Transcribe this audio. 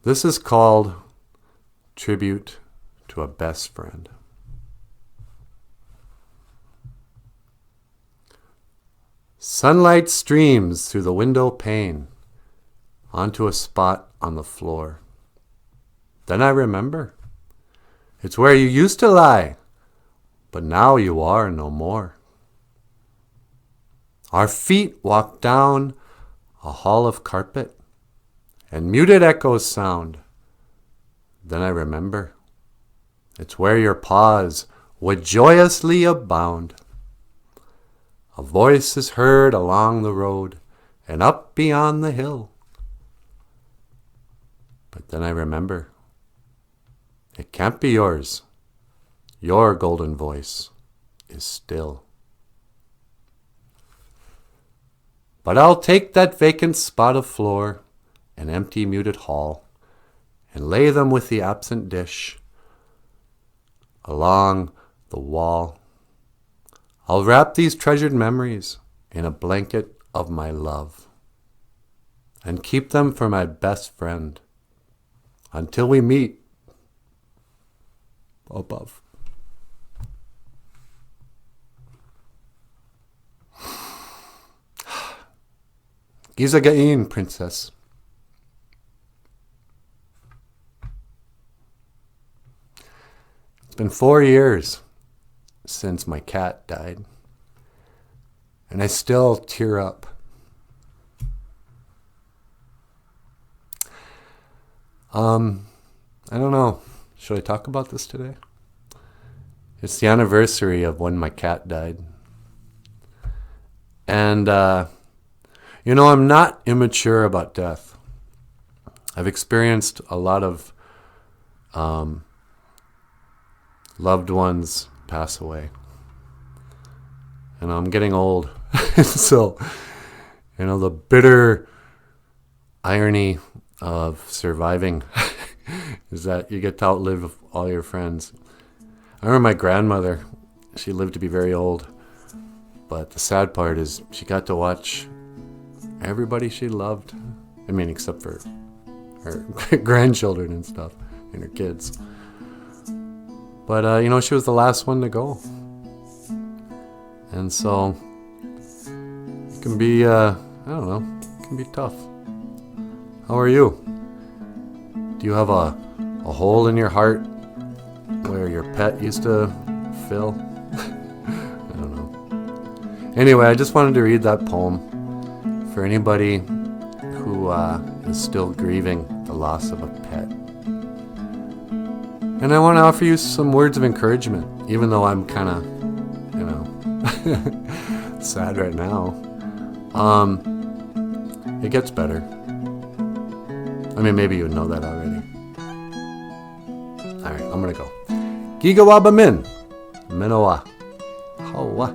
This is called Tribute to a Best Friend. Sunlight streams through the window pane onto a spot on the floor. Then I remember. It's where you used to lie, but now you are no more. Our feet walk down a hall of carpet, and muted echoes sound. Then I remember. It's where your paws would joyously abound. A voice is heard along the road and up beyond the hill. But then I remember. It can't be yours. Your golden voice is still. But I'll take that vacant spot of floor, an empty muted hall, and lay them with the absent dish along the wall. I'll wrap these treasured memories in a blanket of my love and keep them for my best friend until we meet above. Gizagain, princess. It's been 4 years since my cat died, and I still tear up. I don't know. Should I talk about this today? It's the anniversary of when my cat died. And, I'm not immature about death. I've experienced a lot of loved ones pass away. And I'm getting old. So, the bitter irony of surviving is that you get to outlive all your friends. I remember my grandmother, she lived to be very old. But the sad part is she got to watch everybody she loved. I mean, except for her grandchildren and stuff and her kids. But, she was the last one to go. And so it can be, it can be tough. How are you? Do you have a hole in your heart where your pet used to fill? I don't know. Anyway, I just wanted to read that poem for anybody who is still grieving the loss of a pet. And I want to offer you some words of encouragement, even though I'm kind of, sad right now. It gets better. I mean, maybe you know that already. All right, I'm going to go. Gigawabamin. Minoa. Hawa.